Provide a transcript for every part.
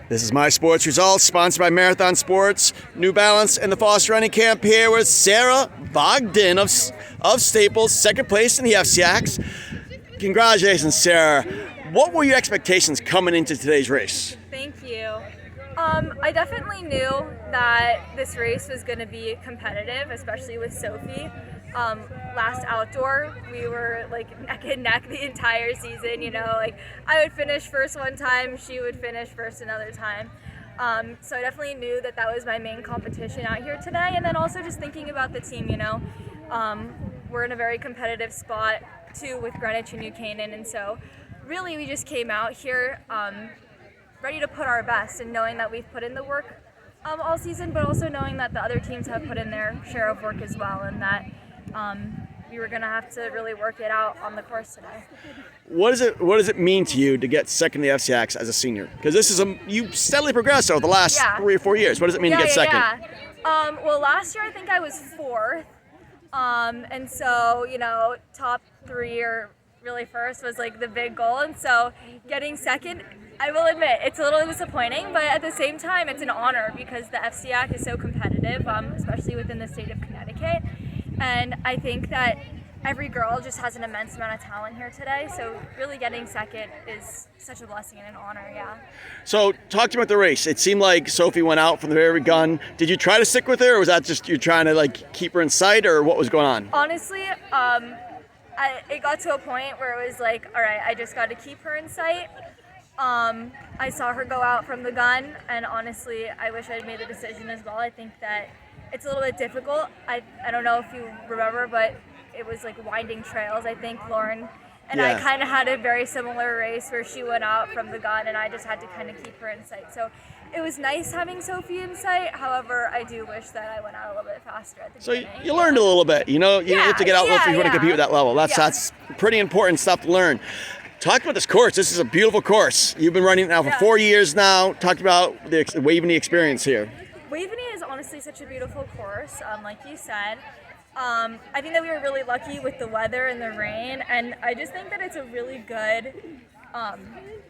This is My Sports Results, sponsored by Marathon Sports, New Balance, and the Foster Running Camp here with Sarah Bogdan of Staples, second place in the FCIAC. Congratulations, Sarah. What were your expectations coming into today's race? Thank you. I definitely knew that this race was going to be competitive, especially with Sophie. Last outdoor, we were like neck and neck the entire season, like I would finish first one time, she would finish first another time. So I definitely knew that was my main competition out here today. And then also just thinking about the team, we're in a very competitive spot too with Greenwich and New Canaan. And so really we just came out here ready to put our best and knowing that we've put in the work all season, but also knowing that the other teams have put in their share of work as well, and that we were going to have to really work it out on the course today. What does it mean to you to get second in the FCIAC as a senior? Because this is you steadily progressed over the last 3 or 4 years. What does it mean to get second? Well, last year I think I was fourth, and so top three or really first was like the big goal, and so getting second, I will admit it's a little disappointing, but at the same time it's an honor because the FCIAC is so competitive, especially within the state of Connecticut. And I think that every girl just has an immense amount of talent here today. So really getting second is such a blessing and an honor, yeah. So talk to me about the race. It seemed like Sophie went out from the very gun. Did you try to stick with her, or was that just you trying to keep her in sight, or what was going on? Honestly, it got to a point where it was like, all right, I just got to keep her in sight. I saw her go out from the gun, and honestly, I wish I'd made the decision as well. I think that it's a little bit difficult. I don't know if you remember, but it was like winding trails. I think Lauren and I kind of had a very similar race where she went out from the gun and I just had to kind of keep her in sight. So it was nice having Sophie in sight. However, I do wish that I went out a little bit faster at the beginning. So you learned a little bit, you have to get out if you want to compete at that level. That's pretty important stuff to learn. Talk about this course. This is a beautiful course. You've been running it now for 4 years now. Talk about the Waveny experience here. Waveny is honestly such a beautiful course, like you said. I think that we were really lucky with the weather and the rain, and I just think that it's a really good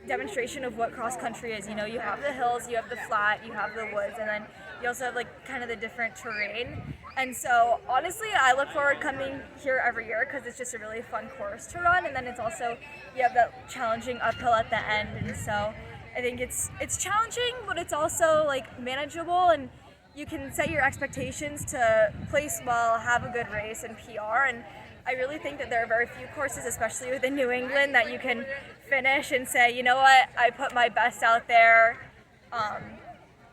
demonstration of what cross country is. You have the hills, you have the flat, you have the woods, and then you also have kind of the different terrain. And so honestly, I look forward coming here every year because it's just a really fun course to run, and then it's also, you have that challenging uphill at the end, and so I think it's challenging, but it's also manageable, and you can set your expectations to place well, have a good race, and PR. And I really think that there are very few courses, especially within New England, that you can finish and say, you know what, I put my best out there,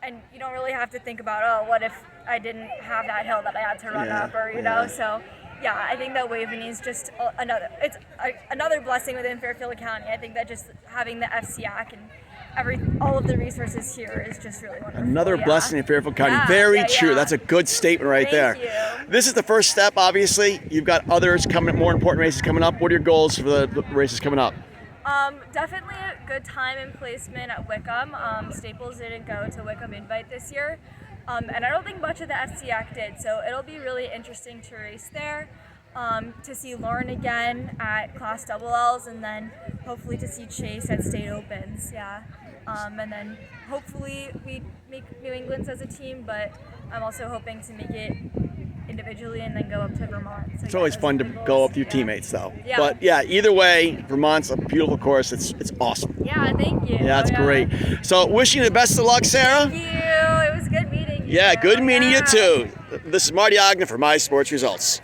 and you don't really have to think about, oh, what if I didn't have that hill that I had to run up, or know. So yeah, I think that Waveny is just another blessing within Fairfield County. I think that just having the FCIAC and all of the resources here is just really wonderful. Another blessing in Fairfield County. Very true. That's a good statement right there. Thank you. This is the first step, obviously. You've got others coming, more important races coming up. What are your goals for the races coming up? Definitely a good time and placement at Wickham. Staples didn't go to Wickham Invite this year. And I don't think much of the FCIAC did, so it'll be really interesting to race there. To see Lauren again at Class LLs, and then hopefully to see Chase at State Opens, and then hopefully we make New England's as a team, but I'm also hoping to make it individually and then go up to Vermont. So it's always fun to go up with your teammates, though. Yeah. But either way, Vermont's a beautiful course. It's awesome. Yeah, thank you. Yeah, it's great. So wishing you the best of luck, Sarah. Thank you. It was good meeting you. Yeah, good meeting you too. This is Marty Ogden for My Sports Results.